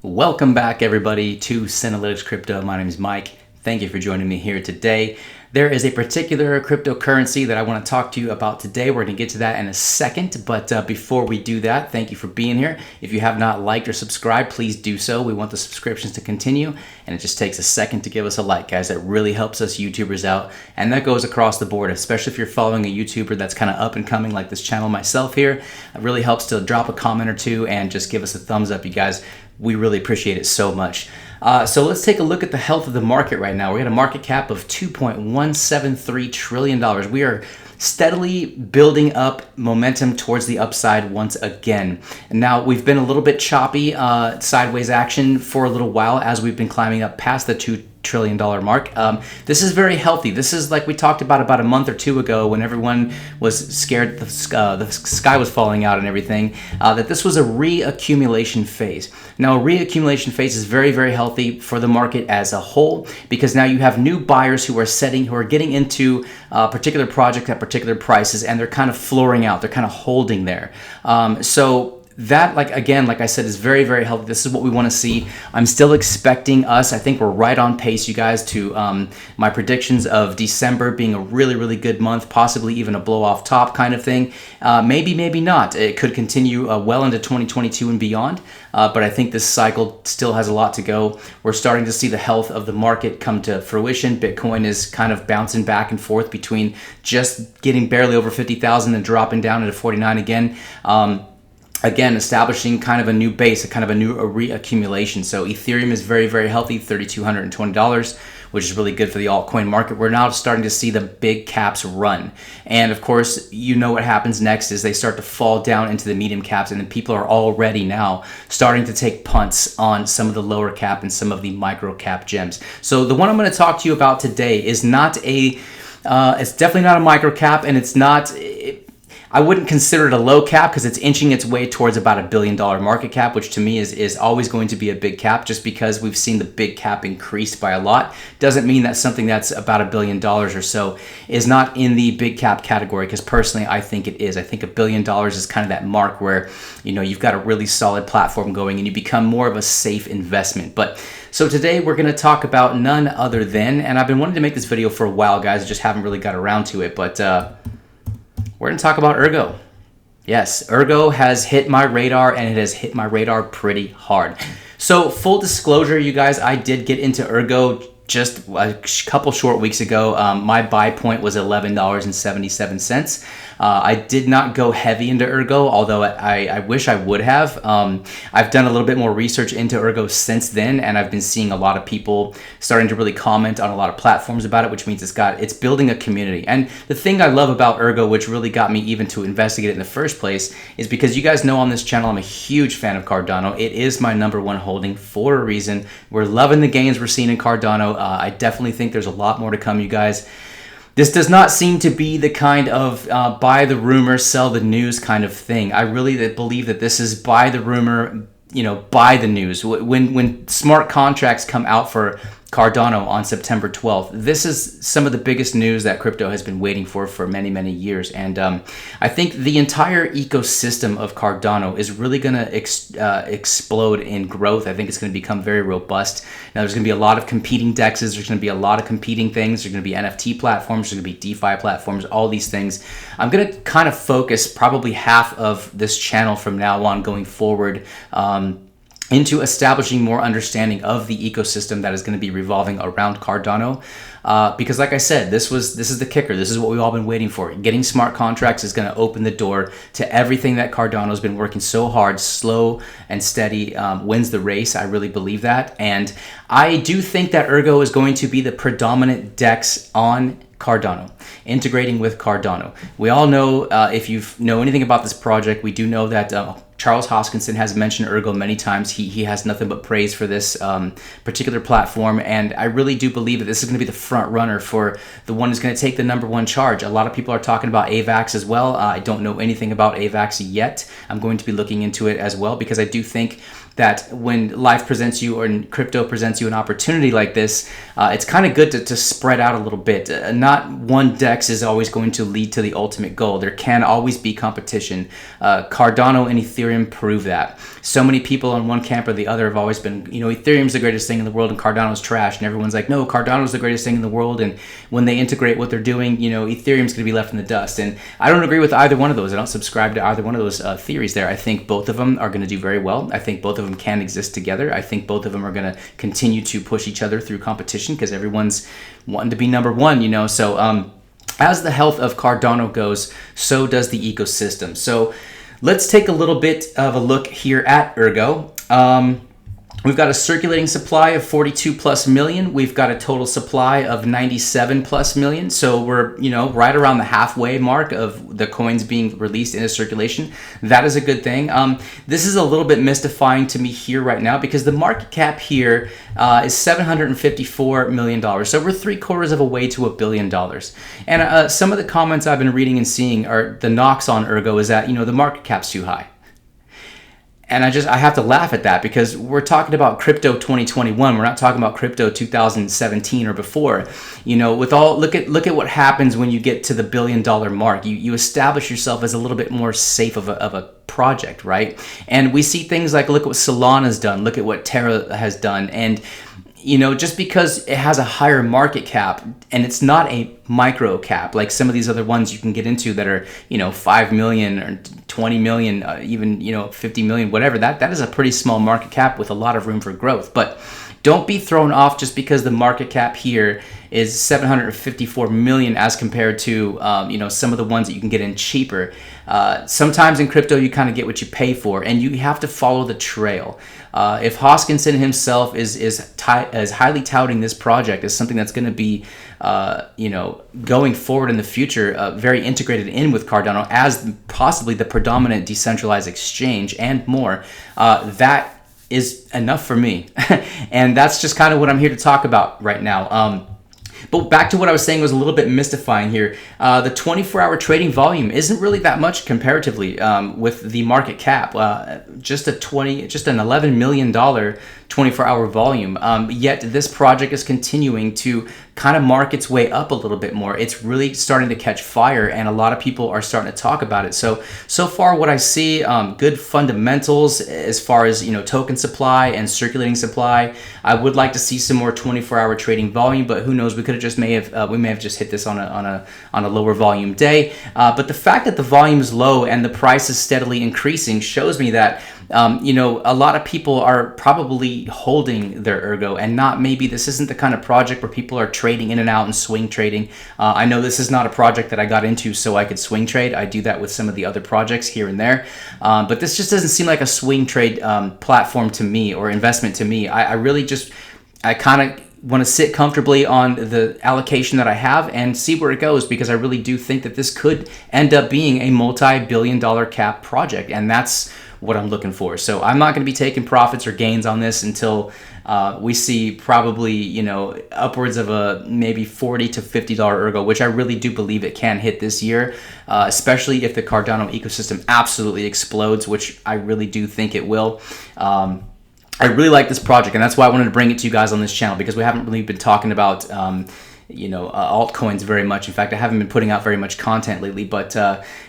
Welcome back, everybody, to Synalytics Crypto. My name is Mike. Thank you for joining me here today. There is a particular cryptocurrency that I want to talk to you about today. We're going to get to that in a second, but before we do that, thank you for being here. If you have not liked or subscribed, please do so. We want the subscriptions to continue, and it just takes a second to give us a like, guys. That really helps us YouTubers out, and that goes across the board, especially if you're following a YouTuber that's kind of up and coming like this channel myself here. It really helps to drop a comment or two and just give us a thumbs up, you guys. We really appreciate it so much. So let's take a look at the health of the market right now. We're at a market cap of $2.173 trillion. We are steadily building up momentum towards the upside once again. And now we've been a little bit choppy, sideways action for a little while as we've been climbing up past the $2 trillion mark. This is very healthy. This is like we talked about a month or two ago when everyone was scared the sky was falling out and everything, that this was a reaccumulation phase. Now, a reaccumulation phase is very, very healthy for the market as a whole because now you have new buyers who are getting into particular projects at particular prices, and they're kind of flooring out. They're kind of holding there. So that, like I said, is very, very healthy. This is what we want to see. I'm still expecting us. I think we're right on pace, you guys, to my predictions of December being a really, really good month, possibly even a blow off top kind of thing. Maybe, maybe not. It could continue well into 2022 and beyond. But I think this cycle still has a lot to go. We're starting to see the health of the market come to fruition. Bitcoin is kind of bouncing back and forth between just getting barely over 50,000 and dropping down into 49 again. Again, establishing kind of a new base, a reaccumulation. So Ethereum is very, very healthy, $3,220, which is really good for the altcoin market. We're now starting to see the big caps run. And of course, you know what happens next is they start to fall down into the medium caps, and then people are already now starting to take punts on some of the lower cap and some of the micro cap gems. So the one I'm going to talk to you about today is not it's definitely not a micro cap, and it's not... I wouldn't consider it a low cap because it's inching its way towards about $1 billion market cap, which to me is always going to be a big cap. Just because we've seen the big cap increased by a lot doesn't mean that something that's about $1 billion or so is not in the big cap category, because personally I think it is. I think $1 billion is kind of that mark where, you know, you've got a really solid platform going and you become more of a safe investment. But so today we're going to talk about none other than, and I've been wanting to make this video for a while, guys, I just haven't really got around to it, but we're going to talk about ERGO. Yes, ERGO has hit my radar, and it has hit my radar pretty hard. So full disclosure, you guys, I did get into ERGO just a couple short weeks ago. My buy point was $11.77. I did not go heavy into ERGO, although I wish I would have. I've done a little bit more research into ERGO since then, and I've been seeing a lot of people starting to really comment on a lot of platforms about it, which means it's building a community. And the thing I love about ERGO, which really got me even to investigate it in the first place, is because you guys know on this channel I'm a huge fan of Cardano. It is my #1 holding for a reason. We're loving the gains we're seeing in Cardano. I definitely think there's a lot more to come, you guys. This does not seem to be the kind of buy the rumor, sell the news kind of thing. I really believe that this is buy the rumor, buy the news. When smart contracts come out for Cardano on September 12th. This is some of the biggest news that crypto has been waiting for many, many years. And I think the entire ecosystem of Cardano is really going to explode in growth. I think it's going to become very robust. Now, there's going to be a lot of competing DEXs. There's going to be a lot of competing things. There's going to be NFT platforms. There's going to be DeFi platforms, all these things. I'm going to kind of focus probably half of this channel from now on going forward into establishing more understanding of the ecosystem that is going to be revolving around Cardano. Because like I said, this is the kicker. This is what we've all been waiting for. Getting smart contracts is going to open the door to everything that Cardano's been working so hard. Slow and steady wins the race. I really believe that. And I do think that ERGO is going to be the predominant DEX on Cardano, integrating with Cardano. We all know, if you know anything about this project, we do know that Charles Hoskinson has mentioned ERGO many times. He has nothing but praise for this particular platform, and I really do believe that this is going to be the front runner for the one who's going to take the #1 charge. A lot of people are talking about AVAX as well. I don't know anything about AVAX yet. I'm going to be looking into it as well, because I do think that when life presents you, or crypto presents you an opportunity like this, it's kind of good to spread out a little bit. Not one DEX is always going to lead to the ultimate goal. There can always be competition. Cardano and Ethereum Ethereum prove that. So many people on one camp or the other have always been, Ethereum's the greatest thing in the world and Cardano's trash. And everyone's like, no, Cardano's the greatest thing in the world. And when they integrate what they're doing, Ethereum's going to be left in the dust. And I don't agree with either one of those. I don't subscribe to either one of those theories there. I think both of them are going to do very well. I think both of them can exist together. I think both of them are going to continue to push each other through competition because everyone's wanting to be number one, So as the health of Cardano goes, so does the ecosystem. So let's take a little bit of a look here at ERGO. We've got a circulating supply of 42 plus million. We've got a total supply of 97 plus million. So we're, right around the halfway mark of the coins being released into circulation. That is a good thing. This is a little bit mystifying to me here right now because the market cap here is $754 million. So we're 3/4 of a way to $1 billion. And some of the comments I've been reading and seeing are the knocks on ERGO is that, the market cap's too high. And I have to laugh at that because we're talking about crypto 2021. We're not talking about crypto 2017 or before. Look at what happens when you get to the $1 billion mark. You establish yourself as a little bit more safe of a project, right? And we see things like, look at what Solana's done. Look at what Terra has done. And just because it has a higher market cap and it's not a micro cap like some of these other ones you can get into that are 5 million or 20 million, even 50 million, whatever, that is a pretty small market cap with a lot of room for growth. But don't be thrown off just because the market cap here is 754 million as compared to some of the ones that you can get in cheaper. Sometimes in crypto you kind of get what you pay for, and you have to follow the trail. If Hoskinson himself is highly touting this project as something that's going to be going forward in the future, very integrated in with Cardano as possibly the predominant decentralized exchange and more, that is enough for me. And that's just kind of what I'm here to talk about right now. But back to what I was saying was a little bit mystifying here. The 24-hour trading volume isn't really that much comparatively with the market cap. Just an $11 million 24-hour volume. Yet this project is continuing to kind of mark its way up a little bit more. It's really starting to catch fire, and a lot of people are starting to talk about it. So far what I see, good fundamentals as far as token supply and circulating supply. I would like to see some more 24-hour trading volume, but who knows? We may have just hit this on a lower volume day. But the fact that the volume is low and the price is steadily increasing shows me that a lot of people are probably holding their ERGO and maybe this isn't the kind of project where people are trading in and out and swing trading. I know this is not a project that I got into so I could swing trade. I do that with some of the other projects here and there. But this just doesn't seem like a swing trade platform to me or investment to me. I kind of want to sit comfortably on the allocation that I have and see where it goes, because I really do think that this could end up being a multi-billion-dollar cap project, and that's what I'm looking for. So I'm not going to be taking profits or gains on this until we see probably upwards of a maybe $40 to $50 ERGO, which I really do believe it can hit this year, especially if the Cardano ecosystem absolutely explodes, which I really do think it will. I really like this project, and that's why I wanted to bring it to you guys on this channel, because we haven't really been talking about altcoins very much. In fact, I haven't been putting out very much content lately, but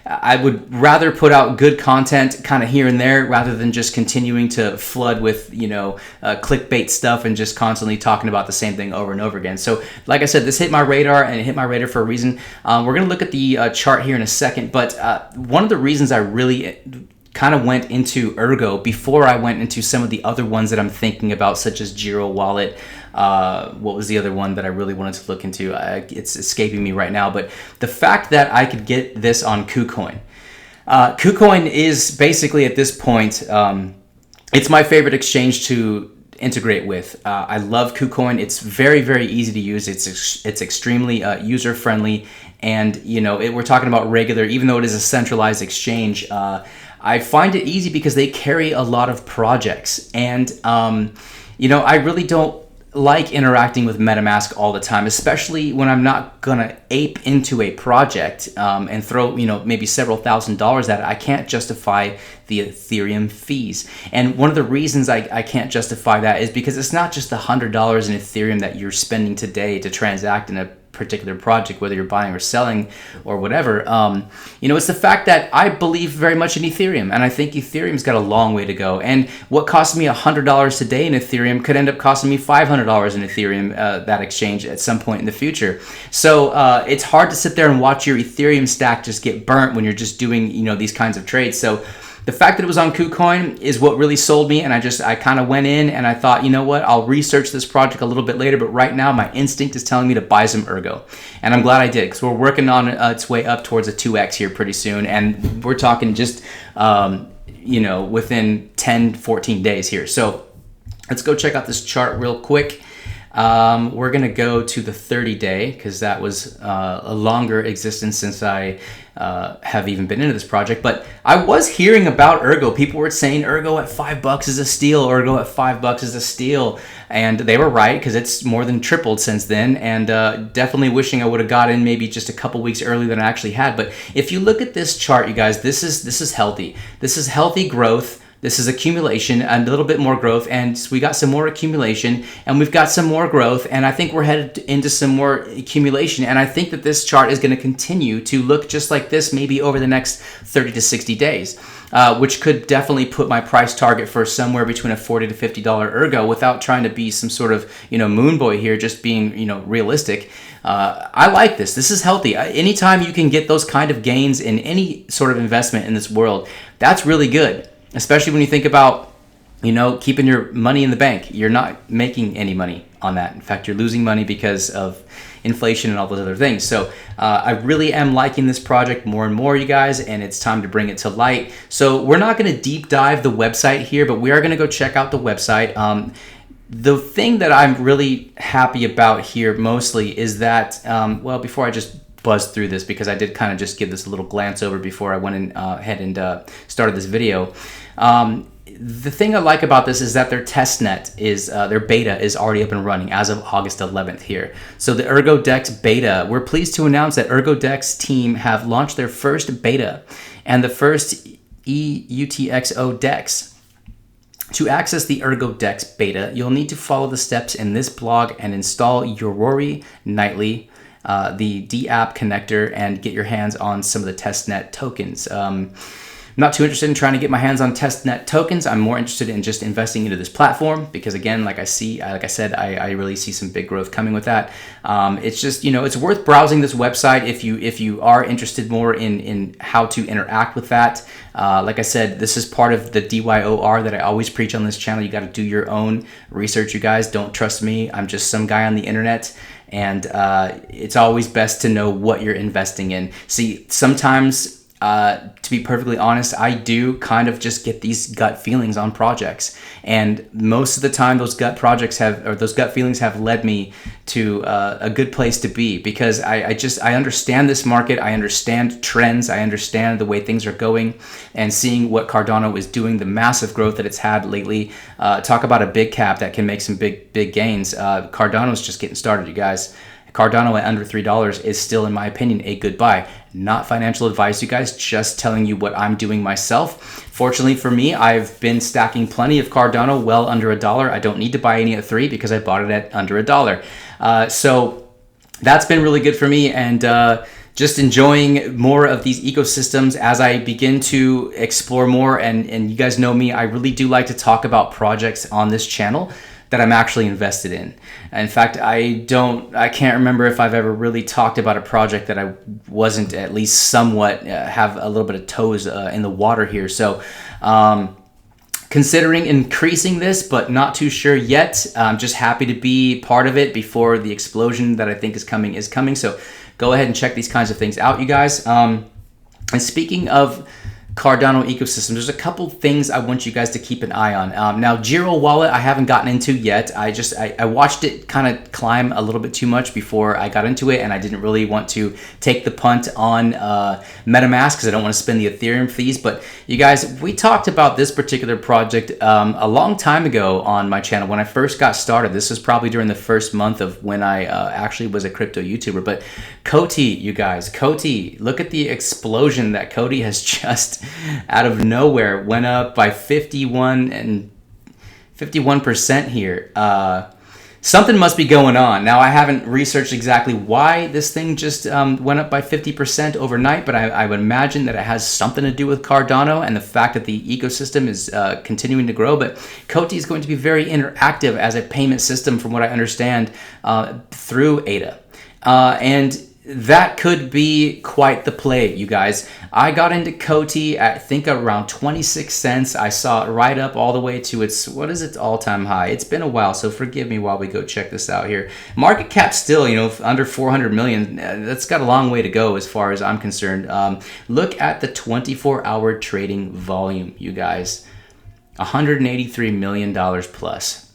I would rather put out good content kind of here and there rather than just continuing to flood with clickbait stuff and just constantly talking about the same thing over and over again. So like I said, this hit my radar, and it hit my radar for a reason. We're going to look at the chart here in a second, but one of the reasons I really kind of went into ERGO before I went into some of the other ones that I'm thinking about, such as Giro Wallet. What was the other one that I really wanted to look into? It's escaping me right now, but the fact that I could get this on KuCoin. KuCoin is basically at this point, it's my favorite exchange to integrate with. I love KuCoin. It's very, very easy to use. It's extremely user friendly, and we're talking about regular, even though it is a centralized exchange. I find it easy because they carry a lot of projects, and I really don't like interacting with MetaMask all the time, especially when I'm not gonna ape into a project and throw maybe several $1,000s at it. I can't justify the Ethereum fees, and one of the reasons I can't justify that is because it's not just the $100 in Ethereum that you're spending today to transact in a particular project, whether you're buying or selling or whatever. It's the fact that I believe very much in Ethereum, and I think Ethereum's got a long way to go. And what cost me $100 today in Ethereum could end up costing me $500 in Ethereum, that exchange, at some point in the future. So it's hard to sit there and watch your Ethereum stack just get burnt when you're just doing, these kinds of trades. So the fact that it was on KuCoin is what really sold me, and I kind of went in and I thought, you know what, I'll research this project a little bit later, but right now my instinct is telling me to buy some ERGO. And I'm glad I did, because we're working on its way up towards a 2x here pretty soon, and we're talking just, within 10, 14 days here. So let's go check out this chart real quick. We're going to go to the 30-day, because that was a longer existence since I have even been into this project. But I was hearing about ERGO. People were saying ERGO at $5 is a steal, ERGO at $5 is a steal. And they were right, because it's more than tripled since then. And definitely wishing I would have got in maybe just a couple weeks earlier than I actually had. But if you look at this chart, you guys, this is healthy. This is healthy growth. This is accumulation, and a little bit more growth, and we got some more accumulation, and we've got some more growth, and I think we're headed into some more accumulation, and I think that this chart is going to continue to look just like this maybe over the next 30 to 60 days, which could definitely put my price target for somewhere between a $40 to $50 ERGO, without trying to be some sort of, moon boy here, just being, realistic. I like this. This is healthy. Anytime you can get those kind of gains in any sort of investment in this world, that's really good. Especially when you think about, keeping your money in the bank. You're not making any money on that. In fact, you're losing money because of inflation and all those other things. So I really am liking this project more and more, you guys, and it's time to bring it to light. So we're not going to deep dive the website here, but we are going to go check out the website. The thing that I'm really happy about here mostly is that, before I just buzz through this, because I did kind of just give this a little glance over before I went ahead and started this video. The thing I like about this is that their testnet is, their beta is already up and running as of August 11th here. So the ERGO Dex beta, we're pleased to announce that ERGO Dex team have launched their first beta and the first EUTXO Dex. To access the ERGO Dex beta, you'll need to follow the steps in this blog and install Yorori Nightly, the DApp connector, and get your hands on some of the testnet tokens. I'm not too interested in trying to get my hands on testnet tokens. I'm more interested in just investing into this platform, because again, like I said, I really see some big growth coming with that. It's just, it's worth browsing this website if you are interested more in how to interact with that. Like I said, this is part of the DYOR that I always preach on this channel. You got to do your own research, you guys. Don't trust me. I'm just some guy on the internet. And it's always best to know what you're investing in. See, sometimes, to be perfectly honest, I do kind of just get these gut feelings on projects, and most of the time those gut feelings have led me to a good place to be, because I understand this market, I understand trends, I understand the way things are going, and seeing what Cardano is doing, the massive growth that it's had lately. Talk about a big cap that can make some big gains. Cardano's just getting started, you guys. Cardano at under $3 is still, in my opinion, a good buy. Not financial advice, you guys, just telling you what I'm doing myself. Fortunately for me, I've been stacking plenty of Cardano well under $1. I don't need to buy any at $3 because I bought it at under $1. So that's been really good for me, and just enjoying more of these ecosystems as I begin to explore more. And you guys know me, I really do like to talk about projects on this channel that I'm actually invested in. In fact, I can't remember if I've ever really talked about a project that I wasn't at least somewhat have a little bit of toes in the water here. So considering increasing this, but not too sure yet. I'm just happy to be part of it before the explosion that I think is coming. So go ahead and check these kinds of things out, you guys. And speaking of Cardano ecosystem, there's a couple things I want you guys to keep an eye on. Now, Giro Wallet I haven't gotten into yet. I watched it kind of climb a little bit too much before I got into it, and I didn't really want to take the punt on MetaMask because I don't want to spend the Ethereum fees. But you guys, we talked about this particular project a long time ago on my channel when I first got started. This was probably during the first month of when I actually was a crypto YouTuber. But COTI, you guys, COTI, look at the explosion that COTI has just out of nowhere went up by 51% here. Something must be going on. Now, I haven't researched exactly why this thing just went up by 50% overnight, but I would imagine that it has something to do with Cardano and the fact that the ecosystem is continuing to grow. But COTI is going to be very interactive as a payment system, from what I understand, through ADA. And that could be quite the play, you guys. I got into COTI at, I think, around 26 cents. I saw it right up all the way to its, what is its all-time high? It's been a while, so forgive me while we go check this out here. Market cap still, under 400 million. That's got a long way to go as far as I'm concerned. Look at the 24-hour trading volume, you guys. $183 million plus.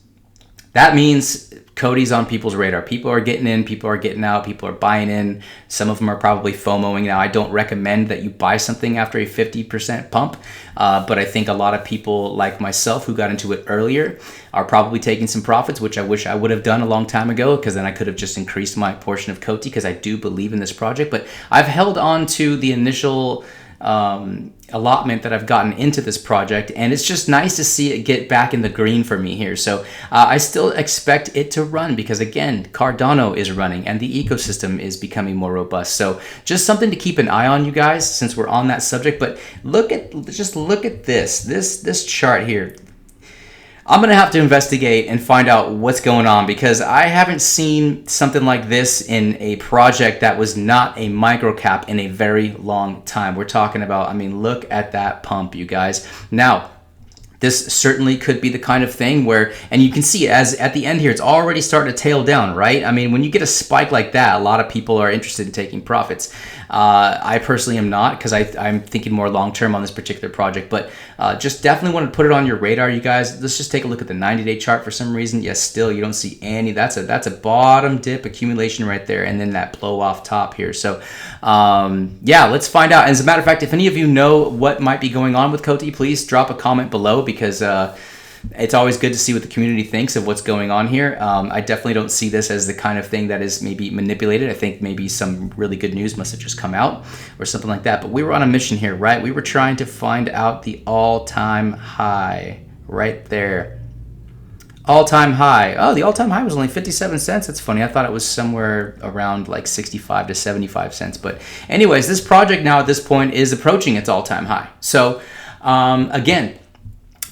That means COTI's on people's radar. People are getting in, people are getting out, people are buying in. Some of them are probably FOMOing. Now, I don't recommend that you buy something after a 50% pump, but I think a lot of people like myself who got into it earlier are probably taking some profits, which I wish I would have done a long time ago, because then I could have just increased my portion of COTI, because I do believe in this project. But I've held on to the initial allotment that I've gotten into this project, and it's just nice to see it get back in the green for me here. So I still expect it to run, because again, Cardano is running and the ecosystem is becoming more robust. So just something to keep an eye on, you guys, since we're on that subject. But look at this chart here. I'm going to have to investigate and find out what's going on, because I haven't seen something like this in a project that was not a micro cap in a very long time. We're talking about, I mean, look at that pump, you guys. Now, this certainly could be the kind of thing where, and you can see as at the end here, it's already starting to tail down, right? I mean, when you get a spike like that, a lot of people are interested in taking profits. I personally am not, because I'm thinking more long-term on this particular project, but just definitely want to put it on your radar, you guys. Let's just take a look at the 90-day chart for some reason. Yes, still, you don't see any. That's a bottom dip accumulation right there, and then that blow off top here. So, yeah, let's find out. As a matter of fact, if any of you know what might be going on with COTI, please drop a comment below, because it's always good to see what the community thinks of what's going on here. I definitely don't see this as the kind of thing that is maybe manipulated. I think maybe some really good news must have just come out or something like that. But we were on a mission here, right? We were trying to find out the all-time high right there. All-time high. Oh, the all-time high was only 57 cents. That's funny. I thought it was somewhere around like 65 to 75 cents. But anyways, this project now at this point is approaching its all-time high. So again,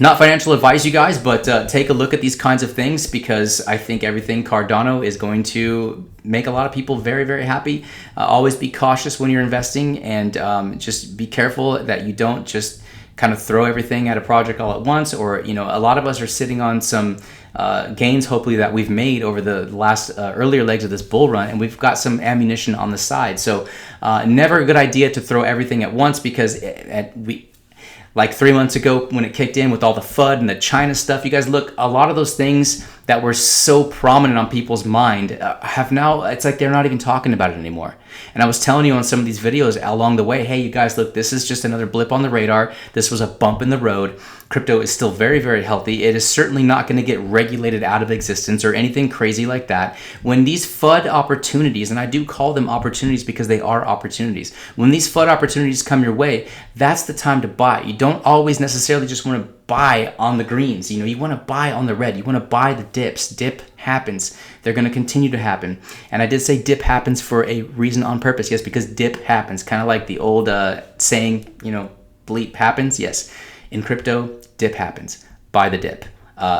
not financial advice, you guys, but take a look at these kinds of things, because I think everything Cardano is going to make a lot of people very, very happy. Always be cautious when you're investing, and just be careful that you don't just kind of throw everything at a project all at once. Or, a lot of us are sitting on some gains, hopefully, that we've made over the last earlier legs of this bull run, and we've got some ammunition on the side. So never a good idea to throw everything at once, because like 3 months ago when it kicked in with all the FUD and the China stuff, you guys, look, a lot of those things that were so prominent on people's mind have now, it's like they're not even talking about it anymore. And I was telling you on some of these videos along the way, hey, you guys, look, this is just another blip on the radar. This was a bump in the road. Crypto is still very, very healthy. It is certainly not going to get regulated out of existence or anything crazy like that. When these FUD opportunities, and I do call them opportunities because they are opportunities, when these FUD opportunities come your way, that's the time to buy. You don't always necessarily just want to buy on the greens. You want to buy on the red. You want to buy the dips. Dip happens. They're going to continue to happen. And I did say dip happens for a reason on purpose. Yes, because dip happens. Kind of like the old saying, bleep happens. Yes. In crypto, dip happens. Buy the dip.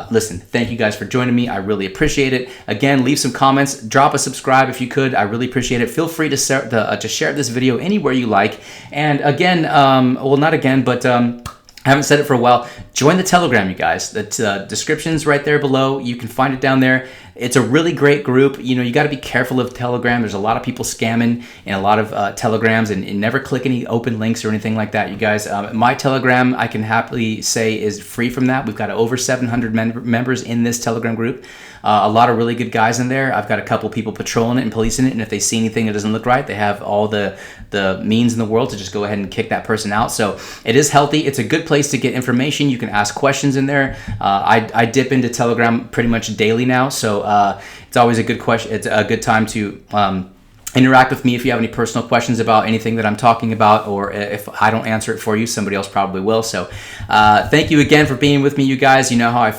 Listen, thank you guys for joining me. I really appreciate it. Again, leave some comments. Drop a subscribe if you could. I really appreciate it. Feel free to share this video anywhere you like. And again, well, not again, but I haven't said it for a while. Join the Telegram, you guys. The description's right there below. You can find it down there. It's a really great group. You got to be careful of Telegram. There's a lot of people scamming in a lot of Telegrams, and never click any open links or anything like that, you guys. My Telegram, I can happily say, is free from that. We've got over 700 members in this Telegram group. A lot of really good guys in there. I've got a couple people patrolling it and policing it, and if they see anything that doesn't look right, they have all the means in the world to just go ahead and kick that person out. So it is healthy. It's a good place to get information. You can ask questions in there. I dip into Telegram pretty much daily now, so it's always a good question. It's a good time to interact with me if you have any personal questions about anything that I'm talking about, or if I don't answer it for you, somebody else probably will. So thank you again for being with me, you guys. You know how I